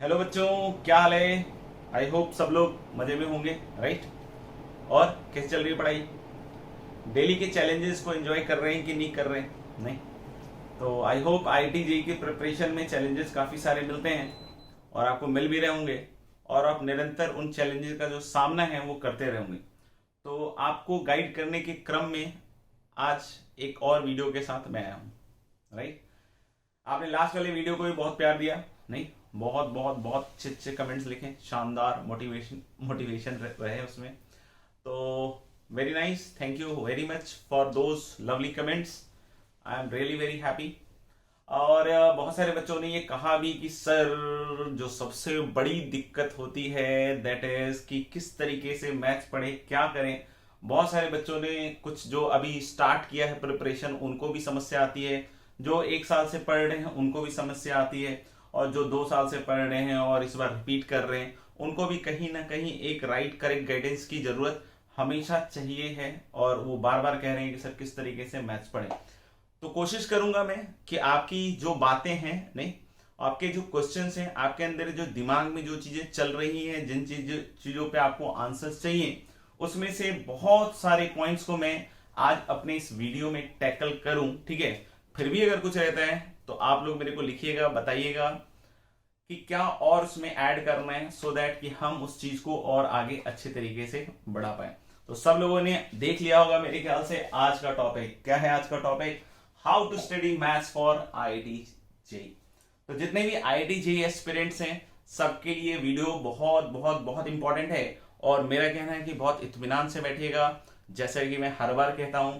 Hello बच्चों, क्या हाल है। आई होप सब लोग मजे में होंगे, राइट। और कैसे चल रही है पढ़ाई। डेली के चैलेंजेस को एंजॉय कर रहे हैं कि नहीं कर रहे हैं। नहीं तो आई होप आईआईटी जेईई की प्रिपरेशन में चैलेंजेस काफ़ी सारे मिलते हैं और आपको मिल भी रहे होंगे और आप निरंतर उन चैलेंजेस का जो सामना है वो करते रहेंगे। तो आपको गाइड करने के क्रम में आज एक और वीडियो के साथ मैं आया हूँ, राइट। आपने लास्ट वाले वीडियो को भी बहुत प्यार दिया, नहीं, बहुत बहुत बहुत अच्छे अच्छे कमेंट्स लिखे, शानदार मोटिवेशन मोटिवेशन रहे उसमें। तो very nice, thank you very much for those lovely comments. I am really very happy. और बहुत सारे बच्चों ने ये कहा भी कि सर, जो सबसे बड़ी दिक्कत होती है दैट इज कि किस तरीके से मैथ्स पढ़े, क्या करें। बहुत सारे बच्चों ने कुछ जो अभी स्टार्ट किया है प्रिपरेशन उनको भी समस्या आती है, जो 1 साल से पढ़ रहे हैं उनको भी समस्या आती है, और जो 2 साल से पढ़ रहे हैं और इस बार रिपीट कर रहे हैं उनको भी कहीं ना कहीं एक राइट करेक्ट गाइडेंस की जरूरत हमेशा चाहिए है। और वो बार बार कह रहे हैं कि सर किस तरीके से मैथ्स पढ़ें। तो कोशिश करूंगा मैं कि आपकी जो बातें हैं, नहीं, आपके जो क्वेश्चंस हैं, आपके अंदर जो दिमाग में जो चीजें चल रही हैं, जिन चीजों पे आपको आंसर्स चाहिए, उसमें से बहुत सारे पॉइंट्स को मैं आज अपने इस वीडियो में टैकल करूं, ठीक है। फिर भी अगर कुछ रहता है तो आप लोग मेरे को लिखिएगा, बताइएगा कि क्या और उसमें ऐड करना है, सो दैट कि हम उस चीज को और आगे अच्छे तरीके से बढ़ा पाए। तो सब लोगों ने देख लिया होगा मेरे ख्याल से आज का टॉपिक क्या है। आज का topic how to study maths for IIT JEE. तो जितने भी आईआईटी जेईई एस्पिरेंट्स हैं सबके लिए वीडियो बहुत बहुत बहुत इंपॉर्टेंट है। और मेरा कहना है कि बहुत इत्मीनान से बैठिएगा, जैसा कि मैं हर बार कहता हूं,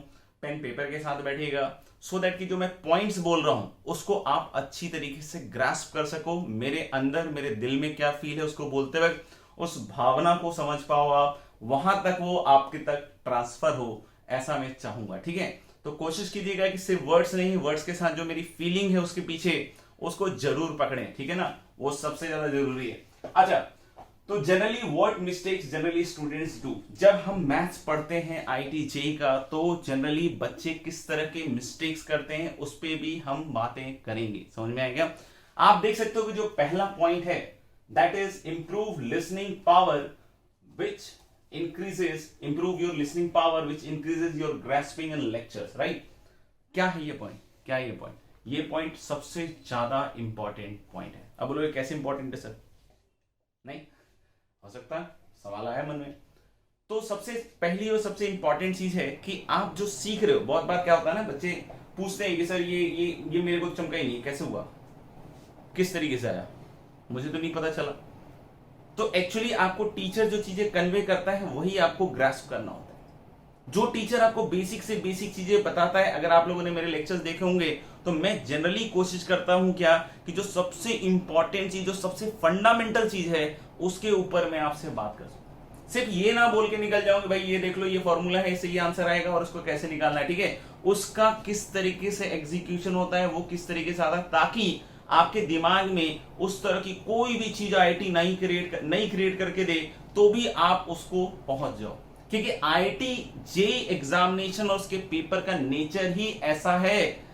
पेन पेपर के साथ बैठिएगा, सो दैट कि जो मैं पॉइंट्स बोल रहा हूं उसको आप अच्छी तरीके से ग्रास्प कर सको। मेरे अंदर, मेरे दिल में क्या फील है उसको बोलते वक्त उस भावना को समझ पाओ आप, वहां तक वो आपके तक ट्रांसफर हो, ऐसा मैं चाहूंगा, ठीक है। तो कोशिश कीजिएगा कि सिर्फ वर्ड्स नहीं, वर्ड्स के साथ जो मेरी फीलिंग है उसके पीछे उसको जरूर पकड़ें, ठीक है ना, वो सबसे ज्यादा जरूरी है। अच्छा, तो generally what mistakes generally students do, जब हम मैथ्स पढ़ते हैं आईआईटी जेईई का, तो जनरली बच्चे किस तरह के मिस्टेक्स करते हैं उस पे भी हम बातें करेंगे। समझ में आएगा। आप देख सकते हो कि जो पहला पॉइंट है that is improve listening power which improve your listening power which increases your grasping in lectures, right। क्या है ये पॉइंट, क्या है ये पॉइंट, ये पॉइंट सबसे ज्यादा इंपॉर्टेंट पॉइंट है। अब बोलोगे कैसे इंपॉर्टेंट है सर, नहीं हो सकता, सवाल आया मन में। तो सबसे पहली और सबसे इंपॉर्टेंट चीज है कि आप जो सीख रहे हो, बहुत बार क्या होता है ना, बच्चे पूछते हैं कि सर ये मेरे को चमका ही नहीं, कैसे हुआ, किस तरीके से आया, मुझे तो नहीं पता चला। तो एक्चुअली आपको टीचर जो चीजें कन्वे करता है वही आपको ग्रास्प करना होता है। जो टीचर आपको बेसिक से बेसिक चीजें बताता है, अगर आप लोगों ने मेरे लेक्चर्स देखे होंगे तो मैं जनरली कोशिश करता हूं क्या कि जो सबसे इंपॉर्टेंट चीज, जो सबसे फंडामेंटल चीज है उसके ऊपर मैं आपसे बात कर सकूं। सिर्फ ये ना बोल के निकल जाऊं कि भाई ये देख लो ये फॉर्मूला है, इससे ये आंसर आएगा और उसको कैसे निकालना है, ठीक है। उसका किस तरीके से एग्जीक्यूशन होता है, वो किस तरीके से आता है, ताकि आपके दिमाग में उस तरह की कोई भी चीज आईआईटी नहीं क्रिएट करके दे तो भी आप उसको पहुंच जाओ। क्योंकि आईआईटी जेईई एग्जामिनेशन और उसके पेपर का नेचर ही ऐसा है,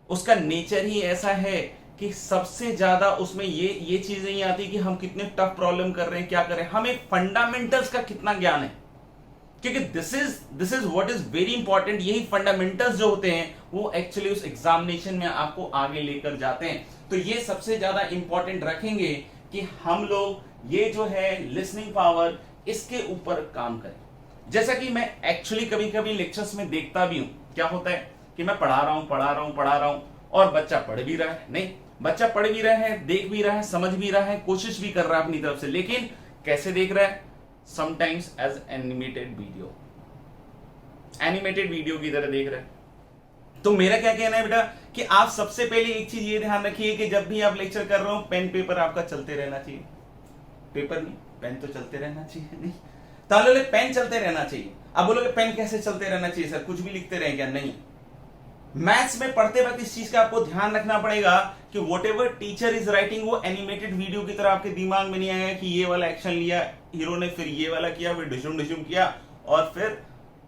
उसका नेचर ही ऐसा है कि सबसे ज्यादा उसमें ये चीज नहीं आती कि हम कितने टफ प्रॉब्लम कर रहे हैं, क्या कर रहे हैं, हमें फंडामेंटल्स का कितना ज्ञान है। क्योंकि this is what is very important. यही फंडामेंटल्स जो होते हैं वो एक्चुअली उस एग्जामिनेशन में आपको आगे लेकर जाते हैं। तो ये सबसे ज्यादा इंपॉर्टेंट रखेंगे कि हम लोग ये जो है लिसनिंग पावर, इसके ऊपर काम करें। जैसा कि मैं एक्चुअली कभी कभी लेक्चर्स में देखता भी हूं, क्या होता है कि मैं पढ़ा रहा हूं और बच्चा पढ़ भी रहा है, नहीं, बच्चा पढ़ भी रहा है, देख भी रहा है, समझ भी रहा है, कोशिश भी कर रहा है अपनी तरफ से, लेकिन कैसे देख रहा है, समटाइम्स एज एनिमेटेड वीडियो की तरह देख रहे हैं। तो मेरा क्या कहना है बेटा कि आप सबसे पहले एक चीज ये ध्यान रखिए कि जब भी आप लेक्चर कर रहे हो पेन पेपर आपका चलते रहना चाहिए। पेपर नहीं, पेन तो चलते रहना चाहिए, नहीं तो पेन चलते रहना चाहिए। अब बोलोगे पेन कैसे चलते रहना चाहिए सर, कुछ भी लिखते रहे क्या, नहीं। मैथ्स में पढ़ते वक्त इस चीज का आपको ध्यान रखना पड़ेगा कि what ever teacher is writing वो एनिमेटेड वीडियो की तरह आपके दिमाग में नहीं आएगा कि ये वाला एक्शन लिया हीरो ने, फिर ये वाला किया, फिर डिशुम डिशुम किया और फिर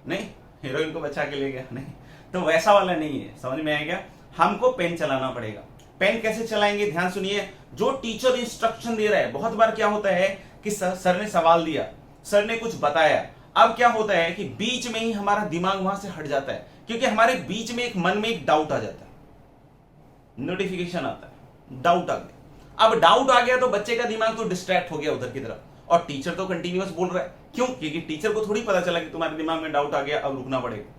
नहीं हीरोइन को बचा के ले गया, नहीं। तो वैसा वाला नहीं है, समझ में आएगा। हमको पेन चलाना पड़ेगा। पेन कैसे चलाएंगे, ध्यान सुनिए। जो टीचर इंस्ट्रक्शन दे रहा है, बहुत बार क्या होता है कि सर ने सवाल दिया, सर ने कुछ बताया, अब क्या होता है कि बीच में ही हमारा दिमाग वहां से हट जाता है, क्योंकि हमारे बीच में एक मन में एक डाउट आ जाता है, नोटिफिकेशन आता है, डाउट आ गया। अब डाउट आ गया तो बच्चे का दिमाग तो डिस्ट्रैक्ट हो गया उधर की तरफ, और टीचर तो कंटिन्यूअस बोल रहा है। क्यों? क्योंकि टीचर को थोड़ी पता चला कि तुम्हारे दिमाग में डाउट आ गया, अब रुकना पड़ेगा।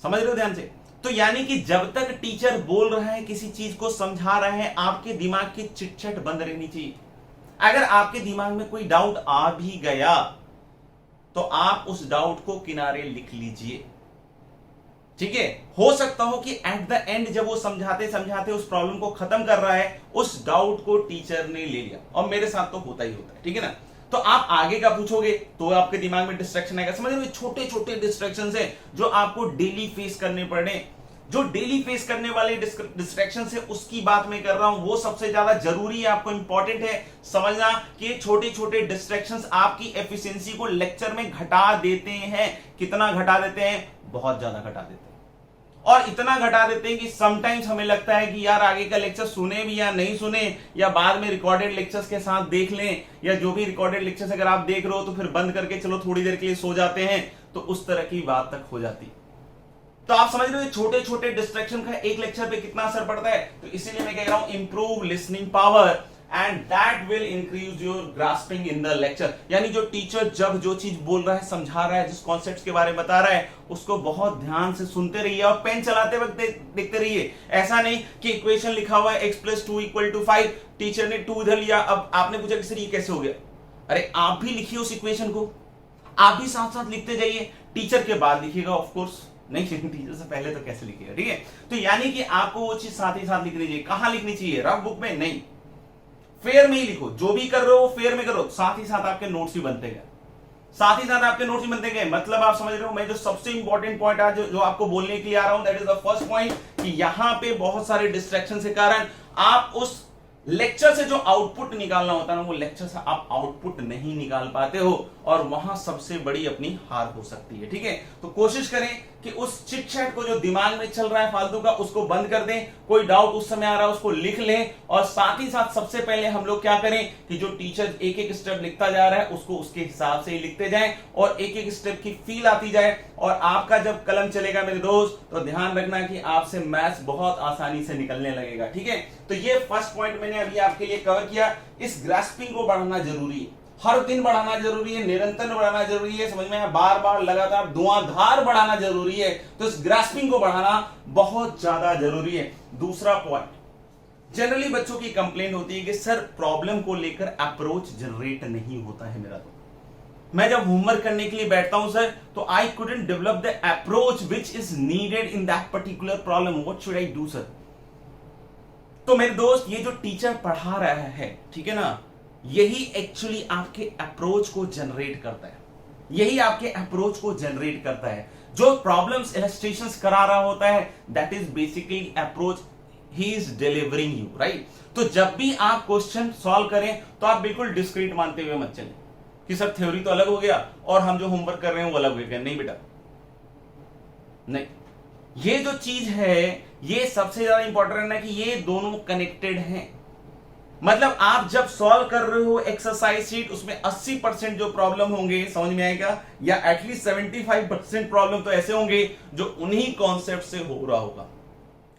समझ रहे हो ध्यान से? तो यानी कि जब तक टीचर बोल रहा है, किसी चीज को समझा रहा है, आपके दिमाग की चिटचट बंद रहनी चाहिए। अगर आपके दिमाग में कोई डाउट आ भी गया तो आप उस डाउट को किनारे लिख लीजिए, ठीक है। हो सकता हो कि एट द एंड जब वो समझाते समझाते उस प्रॉब्लम को खत्म कर रहा है, उस डाउट को टीचर ने ले लिया, और मेरे साथ तो होता ही होता है, ठीक है ना। तो आप आगे का पूछोगे तो आपके दिमाग में डिस्ट्रैक्शन आएगा। समझ रहे हो? छोटे छोटे डिस्ट्रैक्शन है जो आपको डेली फेस करने पड़े, जो डेली फेस करने वाले डिस्ट्रैक्शन है उसकी बात मैं कर रहा हूं। वो सबसे ज्यादा जरूरी है, आपको इंपॉर्टेंट है समझना कि छोटे छोटे डिस्ट्रैक्शंस आपकी एफिशिएंसी को लेक्चर में घटा देते हैं। कितना घटा देते हैं? बहुत ज्यादा घटा देते हैं, और इतना घटा देते हैं कि समटाइम्स हमें लगता है कि यार आगे का लेक्चर सुने भी या नहीं सुने, या बाद में रिकॉर्डेड लेक्चर्स के साथ देख लें, या जो भी रिकॉर्डेड लेक्चर्स अगर आप देख रहे हो तो फिर बंद करके चलो थोड़ी देर के लिए सो जाते हैं, तो उस तरह की बात तक हो जाती है। तो आप समझ रहे हो छोटे छोटे डिस्ट्रैक्शन का एक लेक्चर पे कितना असर पड़ता है। तो इसीलिए मैं कह रहा हूं improve listening power and that will increase your grasping in the lecture. यानी जो टीचर जब जो चीज बोल रहा है, समझा रहा है, जिस कॉन्सेप्ट के बारे में बता रहा है, उसको बहुत ध्यान से सुनते रहिए और पेन चलाते वक्त देखते रहिए। ऐसा नहीं कि इक्वेशन लिखा हुआ है x+2=5, टीचर ने 2 इधर लिया, अब आपने पूछा कि सर ये कैसे हो गया। अरे आप भी लिखिए उस इक्वेशन को, आप भी साथ साथ लिखते जाइए। टीचर के बाद लिखिएगा ऑफ कोर्स, नहीं टीचर से पहले तो कैसे लिखिएगा, ठीक है। तो यानी कि आपको वो चीज साथ ही साथ लिखनी चाहिए। कहां लिखनी चाहिए? रफ बुक में नहीं, फेयर में ही लिखो। जो भी कर रहे हो फेयर में करो, साथ ही साथ आपके नोट्स भी बनते गए, साथ ही साथ आपके नोट्स भी बनते गए। मतलब आप समझ रहे हो, मैं जो सबसे इंपॉर्टेंट पॉइंट आज जो आपको बोलने के लिए आ रहा हूं, that is the first point, कि यहां पे बहुत सारे डिस्ट्रैक्शन के कारण आप उस लेक्चर से जो आउटपुट निकालना होता है ना, वो लेक्चर से आप आउटपुट नहीं निकाल पाते हो, और वहां सबसे बड़ी अपनी हार हो सकती है, ठीक है। तो कोशिश करें कि उस चिट चैट को जो दिमाग में चल रहा है फालतू का, उसको बंद कर दें। कोई डाउट उस समय आ रहा है उसको लिख लें, और साथ ही साथ सबसे पहले हम लोग क्या करें कि जो टीचर एक एक स्टेप लिखता जा रहा है उसको उसके हिसाब से ही लिखते जाएं, और एक एक स्टेप की फील आती जाए। और आपका जब कलम चलेगा मेरे दोस्त, तो ध्यान रखना कि आपसे मैथ्स बहुत आसानी से निकलने लगेगा, ठीक है। तो ये फर्स्ट पॉइंट मैंने अभी आपके लिए कवर किया। इस ग्रास्पिंग को बढ़ाना जरूरी है, हर दिन बढ़ाना जरूरी है, निरंतर बढ़ाना जरूरी है, समझ में है, बार बार लगातार धुआंधार बढ़ाना जरूरी है। तो इस ग्रास्पिंग को बढ़ाना बहुत ज्यादा जरूरी है। दूसरा पॉइंट, जनरली बच्चों की कंप्लेंट होती है कि सर प्रॉब्लम को लेकर अप्रोच जनरेट नहीं होता है मेरा। तो मैं जब होमवर्क करने के लिए बैठता हूं सर, तो I couldn't develop the approach which is needed in that particular problem, what should I do sir. तो मेरे दोस्त, ये जो टीचर पढ़ा रहा है, ठीक है ना, यही एक्चुअली आपके अप्रोच को जनरेट करता है, यही आपके अप्रोच को जनरेट करता है। जो प्रॉब्लम्स इलस्ट्रेशंस करा रहा होता है, that is basically approach he is delivering you, right. तो जब भी आप क्वेश्चन सॉल्व करें तो आप बिल्कुल डिस्क्रीट मानते हुए मत चलें कि सर थ्योरी तो अलग हो गया और हम जो होमवर्क कर रहे हैं वो अलग हो गया। नहीं बेटा, नहीं, ये जो चीज है ये सबसे ज्यादा इंपॉर्टेंट है कि ये दोनों कनेक्टेड हैं। मतलब आप जब सॉल्व कर रहे हो एक्सरसाइज शीट, उसमें 80% जो प्रॉब्लम होंगे, समझ में आएगा, या एटलीस्ट 75% प्रॉब्लम तो ऐसे होंगे जो उन्हीं कॉन्सेप्ट से हो रहा होगा।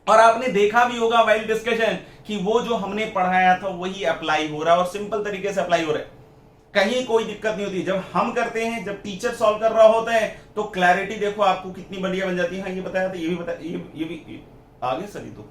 और आपने देखा भी होगा वाइल डिस्कशन कि वो जो हमने पढ़ाया था वही अप्लाई हो रहा है, और सिंपल तरीके से अप्लाई हो रहा है, कहीं कोई दिक्कत नहीं होती। जब हम करते हैं, जब टीचर सॉल्व कर रहा होता है, तो क्लैरिटी देखो आपको कितनी बढ़िया बन जाती है। हाँ ये बताया था, ये भी बताया, ये भी आगे सर, तो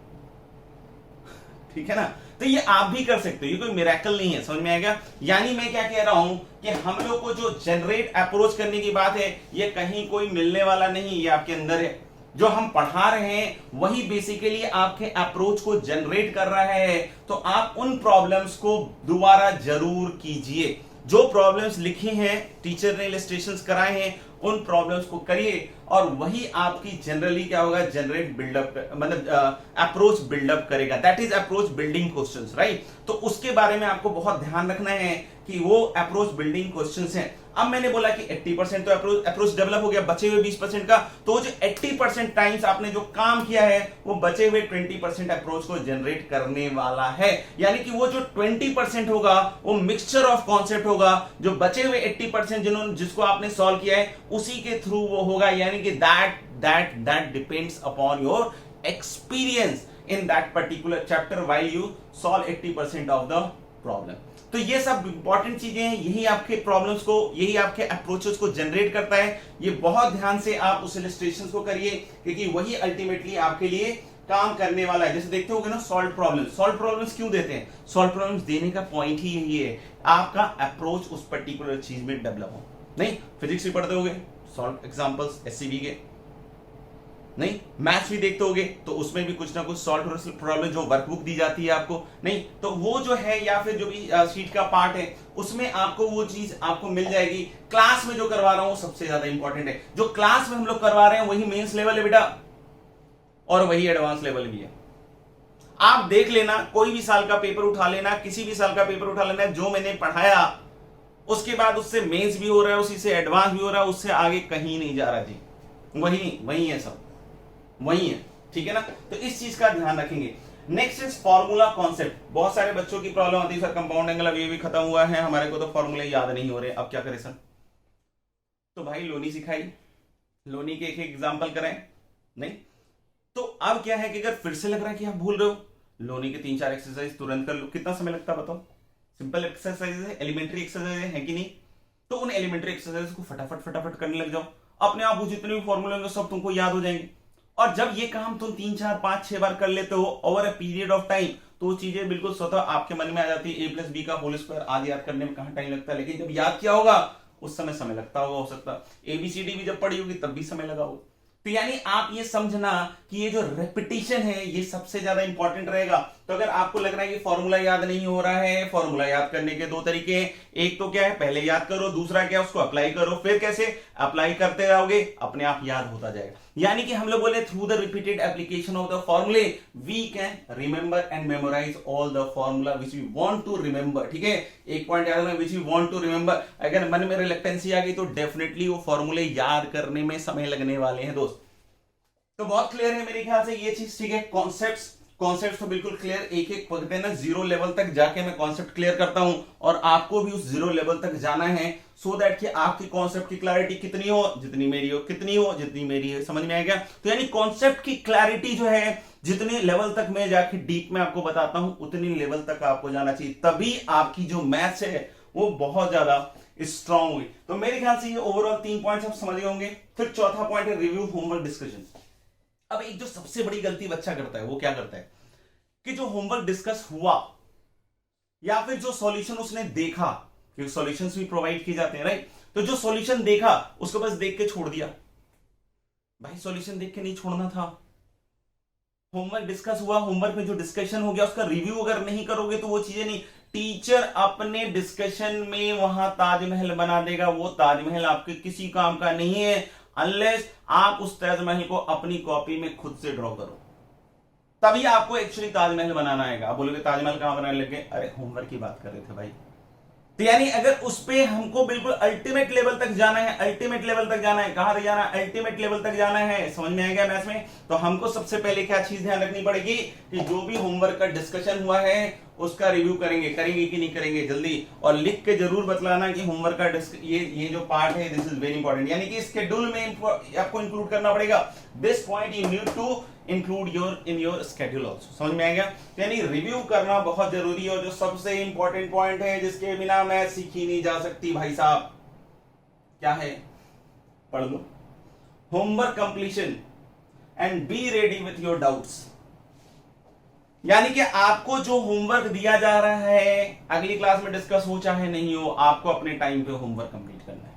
ठीक है ना। तो ये आप भी कर सकते हो, ये कोई मिरेकल नहीं है, समझ में आएगा। यानी मैं क्या कह रहा हूं कि हम लोग को जो जनरेट अप्रोच करने की बात है, ये कहीं कोई मिलने वाला नहीं, ये आपके अंदर है। जो हम पढ़ा रहे हैं वही बेसिकली आपके अप्रोच को जनरेट कर रहा है। तो आप उन प्रॉब्लम्स को दोबारा जरूर कीजिए। जो प्रॉब्लम्स लिखी हैं, टीचर ने इलस्ट्रेशंस कराए हैं, उन प्रॉब्लम्स को करिए, और वही आपकी जनरली क्या होगा, जनरेट बिल्डअप, मतलब अप्रोच बिल्डअप करेगा। That is approach building questions, right. तो उसके बारे में आपको बहुत ध्यान रखना है कि वो अप्रोच बिल्डिंग क्वेश्चंस हैं। अब मैंने बोला कि 80% तो अप्रोच डेवलप हो गया, बचे हुए 20% का, तो जो 80% टाइम्स आपने जो काम किया है वो बचे हुए 20% अप्रोच को जनरेट करने वाला है। यानी कि वो जो 20% होगा वो मिक्सचर ऑफ कॉन्सेप्ट होगा, जो बचे हुए 80% जिसको आपने सॉल्व किया है उसी के थ्रू वो होगा। यानी कि that depends upon your experience in that particular chapter while you solve 80% of the problem. तो ये सब इंपॉर्टेंट चीजें हैं, यही आपके प्रॉब्लम्स को, यही आपके अप्रोचेस को जनरेट करता है। ये बहुत ध्यान से आप उस इलस्ट्रेशंस को करिए, क्योंकि वही अल्टीमेटली आपके लिए काम करने वाला है। जैसे देखते होगे ना सॉल्व प्रॉब्लम्स क्यों देते हैं? सॉल्व प्रॉब्लम्स देने का पॉइंट ही यही है, आपका अप्रोच उस पर्टिकुलर चीज में डेवलप हो। नहीं फिजिक्स भी पढ़ते होगे, सॉल्व एग्जांपल्स एससीबी के, नहीं मैथ्स भी देखते होगे तो उसमें भी कुछ ना कुछ सॉल्व प्रॉब्लम जो वर्कबुक दी जाती है आपको, नहीं तो वो जो है या फिर जो भी शीट का पार्ट है उसमें आपको वो चीज आपको मिल जाएगी। क्लास में जो करवा रहा हूं वो सबसे ज्यादा इंपॉर्टेंट है। जो क्लास में हम लोग करवा रहे हैं वही मेंस लेवल है बेटा, और वही एडवांस लेवल भी है। आप देख लेना, कोई भी साल का पेपर उठा लेना, किसी भी साल का पेपर उठा लेना, जो मैंने पढ़ाया उसके बाद उससे मेंस भी हो रहा है, उसी से एडवांस भी हो रहा है, उससे आगे कहीं नहीं जा रहा जी। वही है, सब वही है, ठीक है ना। तो इस चीज का ध्यान रखेंगे। Next is formula concept. बहुत सारे बच्चों की प्रॉब्लम आती है, सर कंपाउंड एंगल अब ये भी खत्म हुआ है, हमारे को तो फॉर्मूले याद नहीं हो रहे, अब क्या करें सर? तो भाई लोनी सिखाई, लोनी के एक एग्जाम्पल करें। नहीं तो अब क्या है कि अगर फिर से लग रहा है कि आप भूल रहे हो, लोनी के 3-4 एक्सरसाइज तुरंत कर लो। कितना समय लगता है बताओ? सिंपल एक्सरसाइज है, एलिमेंट्री एक्सरसाइज है कि नहीं? तो उन एलिमेंट्री एक्सरसाइज को फटाफट करने लग जाओ, अपने आप वो जितने भी फॉर्मूले होंगे सब तुमको याद हो जाएंगे। और जब ये काम तुम 3-4-5-6 बार कर लेते हो over a period of time, तो वो चीजें बिल्कुल स्वतः आपके मन में आ जाती है। a+b का होल स्क्वायर आज याद करने में कहां टाइम लगता है, लेकिन जब याद किया होगा उस समय लगता होगा, हो सकता है ABCD भी जब पढ़ी होगी तब भी समय लगा होगा। तो यानी आप ये समझना कि ये जो रेपिटेशन है ये सबसे ज्यादा इंपॉर्टेंट रहेगा। तो अगर आपको लग रहा है कि फॉर्मूला याद नहीं हो रहा है, फॉर्मूला याद करने के 2 तरीके हैं। एक तो क्या है, पहले याद करो, दूसरा क्या है, उसको अप्लाई करो। फिर कैसे अप्लाई करते रहोगे, अपने आप याद होता जाएगा। यानी कि हम लोग बोले through the repeated application of the formulae we can remember and memorise all the formula which we want to remember. ठीक है, एक पॉइंट याद रखना, which we want to remember. अगर मन में रिलेक्टेंसी आ गई तो डेफिनेटली वो फॉर्मूले याद करने में समय लगने वाले हैं दोस्त। तो बहुत क्लियर है मेरे ख्याल से ये चीज, ठीक है। कॉन्सेप्ट तो बिल्कुल क्लियर, एक कहते हैं ना 0 लेवल तक जाके मैं कॉन्सेप्ट क्लियर करता हूं, और आपको भी उस 0 लेवल तक जाना है, सो दैट कि आपकी कॉन्सेप्ट की क्लैरिटी कितनी हो, जितनी मेरी हो, कितनी हो, जितनी मेरी है। समझ में आएगा? तो यानी कॉन्सेप्ट की क्लैरिटी जो है, जितने लेवल तक मैं जाके डीप में आपको बताता हूं उतनी लेवल तक आपको जाना चाहिए, तभी आपकी जो मैथ्स है वो बहुत ज्यादा स्ट्रांग हुई। तो मेरे ख्याल से ये ओवरऑल 3 पॉइंट्स आप समझ गए होंगे। फिर चौथा पॉइंट है रिव्यू होमवर्क डिस्कशन। अब एक जो सबसे बड़ी गलती बच्चा करता है वो क्या करता है कि जो होमवर्क डिस्कस हुआ या फिर जो सॉल्यूशन उसने देखा, क्योंकि सॉल्यूशंस भी प्रोवाइड किए जाते हैं, राइट, तो जो सॉल्यूशन देखा उसको बस देख के छोड़ दिया। भाई सॉल्यूशन देख के नहीं छोड़ना था, होमवर्क डिस्कस हुआ, होमवर्क में जो डिस्कशन हो गया उसका रिव्यू अगर नहीं करोगे तो वो चीजें नहीं। टीचर अपने डिस्कशन में वहां ताजमहल बना देगा, वो ताजमहल आपके किसी काम का नहीं है अनलेस आप उस ताजमहल को अपनी कॉपी में खुद से ड्रॉ करो, तभी आपको एक्चुअली ताजमहल बनाना आएगा। आप बोलोगे ताजमहल कहां बनाने लगे, अरे होमवर्क की बात कर रहे थे भाई। तो यानी अगर उस पे हमको बिल्कुल अल्टीमेट लेवल तक जाना है, अल्टीमेट लेवल तक जाना है, कहां तक जाना है, अल्टीमेट लेवल तक जाना है, समझ में आएगा मैथ्स में? तो हमको सबसे पहले क्या चीज ध्यान रखनी पड़ेगी कि जो भी होमवर्क का डिस्कशन हुआ है उसका रिव्यू करेंगे कि नहीं करेंगे जल्दी, और लिख के जरूर बतलाना कि होमवर्क का ये जो पार्ट है दिस इज वेरी इंपॉर्टेंट। यानी कि स्केड्यूल में आपको इंक्लूड करना पड़ेगा। This point you need to include in your schedule also. समझ में आएगा? यानी रिव्यू करना बहुत जरूरी है, और जो सबसे इंपॉर्टेंट पॉइंट है जिसके बिना मैथ सीखी नहीं जा सकती भाई साहब, क्या है? पढ़ लो, homework completion and be ready with your doubts. यानी कि आपको जो होमवर्क दिया जा रहा है अगली क्लास में डिस्कस हो चाहे नहीं हो, आपको अपने टाइम पे होमवर्क कंप्लीट करना है।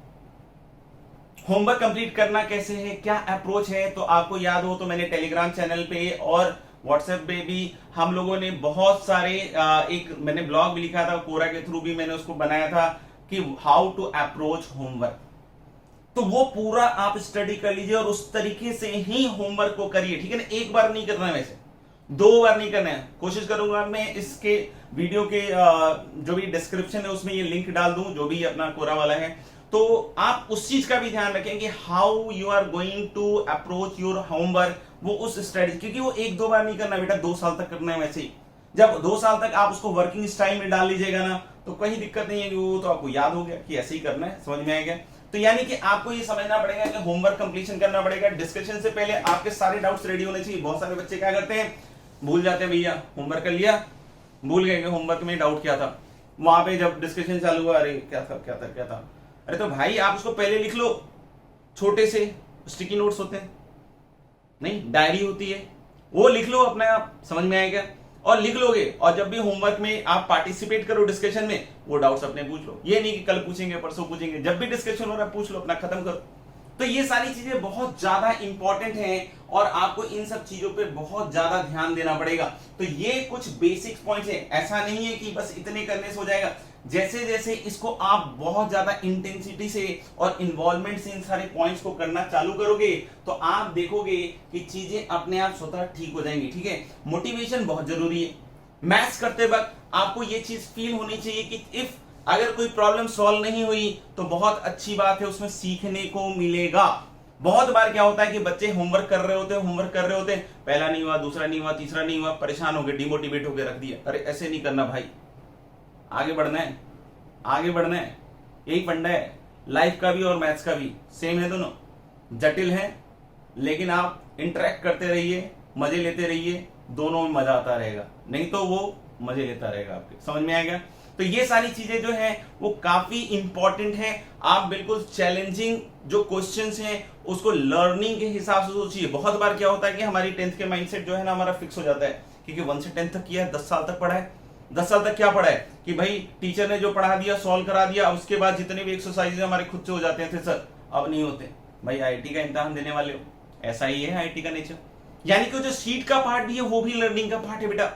होमवर्क कंप्लीट करना कैसे है, क्या अप्रोच है, तो आपको याद हो तो मैंने टेलीग्राम चैनल पे और व्हाट्सएप पे भी हम लोगों ने बहुत सारे एक मैंने ब्लॉग भी लिखा था, कोरा के थ्रू भी मैंने उसको बनाया था कि हाउ टू अप्रोच होमवर्क। तो वो पूरा आप स्टडी कर लीजिए और उस तरीके से ही होमवर्क को करिए, ठीक है ना। एक बार नहीं करना है, वैसे 2 बार नहीं करना है। कोशिश करूंगा मैं इसके वीडियो के जो भी डिस्क्रिप्शन है उसमें ये लिंक डाल दूं, जो भी अपना कोरा वाला है, तो आप उस चीज का भी ध्यान रखें कि how you are going to approach your homework, वो उस स्ट्रेटजी, क्योंकि वो 1-2 बार नहीं करना बेटा, 2 साल तक करना है। वैसे ही जब 2 साल तक आप उसको वर्किंग स्टाइल में डाल लीजिएगा ना, तो कोई दिक्कत नहीं है कि वो तो आपको याद हो गया कि ऐसे ही करना है, समझ में आएगा। तो यानी कि आपको ये समझना पड़ेगा कि होमवर्क कंप्लीशन करना पड़ेगा। डिस्कशन से पहले आपके सारे डाउट्स रेडी होने चाहिए। बहुत सारे बच्चे क्या करते हैं, भूल जाते हैं, भैया होमवर्क कर लिया, भूल गए कि होमवर्क में डाउट क्या था, वहां पे जब डिस्कशन चालू हुआ, अरे क्या था क्या था क्या था। अरे तो भाई आप उसको पहले लिख लो, छोटे से स्टिकी नोट्स होते हैं, नहीं डायरी होती है, वो लिख लो अपने आप, समझ में आएगा। और लिख लोगे, और जब भी होमवर्क में आप पार्टिसिपेट करो डिस्कशन में, वो डाउट्स अपने पूछ लो। ये नहीं कि कल पूछेंगे परसों पूछेंगे, जब भी डिस्कशन हो रहा है पूछ लो, अपना खत्म करो। तो ये सारी चीजें बहुत ज्यादा इंपॉर्टेंट हैं और आपको इन सब चीजों पे बहुत ज्यादा ध्यान देना पड़ेगा। तो ये कुछ बेसिक पॉइंट्स हैं, ऐसा नहीं है कि बस इतने करने से हो जाएगा। जैसे जैसे इसको आप बहुत ज्यादा इंटेंसिटी से और इन्वॉल्वमेंट से इन सारे पॉइंट्स को करना चालू करोगे, तो आप देखोगे कि चीजें अपने आप स्वतः ठीक हो जाएंगी, ठीक है। मोटिवेशन बहुत जरूरी है। मैथ्स करते वक्त आपको ये चीज फील होनी चाहिए कि इफ अगर कोई प्रॉब्लम सॉल्व नहीं हुई तो बहुत अच्छी बात है, उसमें सीखने को मिलेगा। बहुत बार क्या होता है कि बच्चे होमवर्क कर रहे होते हैं, पहला नहीं हुआ, दूसरा नहीं हुआ, तीसरा नहीं हुआ, परेशान हो गए, डिमोटिवेट होकर रख दिया। अरे ऐसे नहीं करना भाई, आगे बढ़ना है, आगे बढ़ना है, यही फंडा है। लाइफ का भी और मैथ्स का भी सेम है, दोनों जटिल है, लेकिन आप इंटरेक्ट करते रहिए, मजे लेते रहिए, दोनों में मजा आता रहेगा, नहीं तो वो मजे लेता रहेगा आपके, समझ में आएगा। तो ये सारी चीजें जो है वो काफी इंपॉर्टेंट है। आप बिल्कुल चैलेंजिंग जो क्वेश्चंस हैं उसको लर्निंग के हिसाब से सोचिए। बहुत बार क्या होता है कि हमारी 10th के माइंडसेट जो है ना हमारा फिक्स हो जाता है, क्योंकि 1 से 10 तक किया है, 10 साल तक पढ़ा है। 10 साल तक क्या पढ़ा है कि भाई टीचर ने जो पढ़ा दिया सॉल्व करा दिया, उसके बाद जितने भी एक्सरसाइज हमारे खुद से हो जाते थे सर, अब नहीं होते। भाई आईटी का इम्तिहान देने वाले हो, ऐसा ही है आईटी का नेचर। यानी कि जो सीट का पार्ट भी है वो भी लर्निंग का पार्ट है बेटा।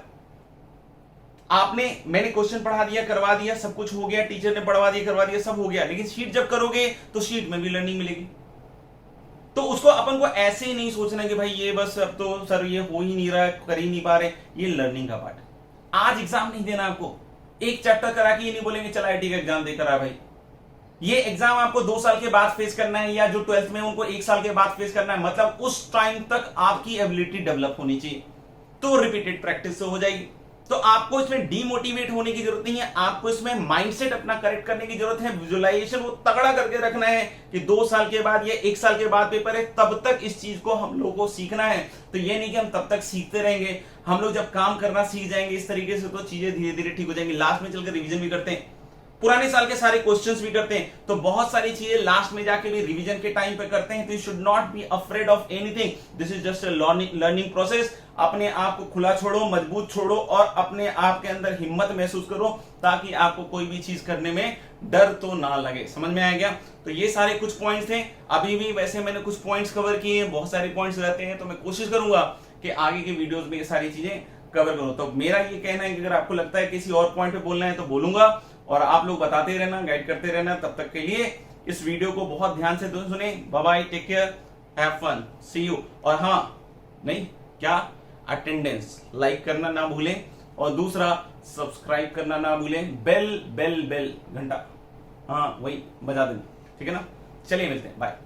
मैंने क्वेश्चन पढ़ा दिया, करवा दिया, सब कुछ हो गया, टीचर ने पढ़वा दिया, करवा दिया, सब हो गया, लेकिन शीट जब करोगे तो शीट में भी लर्निंग मिलेगी। तो उसको अपन को ऐसे ही नहीं सोचना कि भाई ये बस अब तो सर ये हो ही नहीं रहा, कर ही नहीं पा रहे, ये लर्निंग का पार्ट है। आज एग्जाम नहीं देना आपको, एक चैप्टर करा के ये नहीं बोलेंगे चला आईटी का एग्जाम देकर आ भाई। ये एग्जाम आपको 2 साल के बाद फेस करना है, या जो 12th में उनको 1 साल के बाद फेस करना है, मतलब उस टाइम तक आपकी एबिलिटी डेवलप होनी चाहिए। तो रिपीटेड प्रैक्टिस से हो जाएगी। तो आपको इसमें डीमोटिवेट होने की जरूरत नहीं है, आपको इसमें माइंडसेट अपना करेक्ट करने की जरूरत है। विजुअलाइजेशन वो तगड़ा करके रखना है कि 2 साल के बाद या 1 साल के बाद पेपर है, तब तक इस चीज को हम लोगों को सीखना है। तो ये नहीं कि हम तब तक सीखते रहेंगे, हम लोग जब काम करना सीख जाएंगे इस तरीके से तो चीजें धीरे धीरे ठीक हो जाएंगी। लास्ट में चलकर रिवीजन भी करते हैं, पुराने साल के सारे क्वेश्चंस भी करते हैं, तो बहुत सारी चीजें लास्ट में जाके भी रिवीजन के टाइम पे करते हैं। तो you should not be afraid of anything, this is just a learning process. अपने आप को खुला छोड़ो, मजबूत छोड़ो और अपने आप के अंदर हिम्मत महसूस करो, ताकि आपको कोई भी चीज करने में डर तो ना लगे। समझ में आ गया। तो ये सारे कुछ पॉइंट्स थे। अभी भी वैसे मैंने कुछ पॉइंट्स कवर किए हैं, बहुत सारे पॉइंट्स रहते हैं, तो मैं कोशिश करूंगा कि आगे के वीडियोस में ये सारी चीजें कवर करूं। तो मेरा ये कहना है कि अगर आपको लगता है किसी और पॉइंट पे बोलना है तो बोलूंगा, और आप लोग बताते रहना, गाइड करते रहना। तब तक के लिए इस वीडियो को बहुत ध्यान से सुने। Bye bye, take care, have fun, see you. और हाँ, नहीं क्या, अटेंडेंस लाइक करना ना भूलें, और दूसरा सब्सक्राइब करना ना भूलें, बेल बेल बेल घंटा, हाँ वही बजा देना, ठीक है ना। चलिए मिलते हैं, बाय।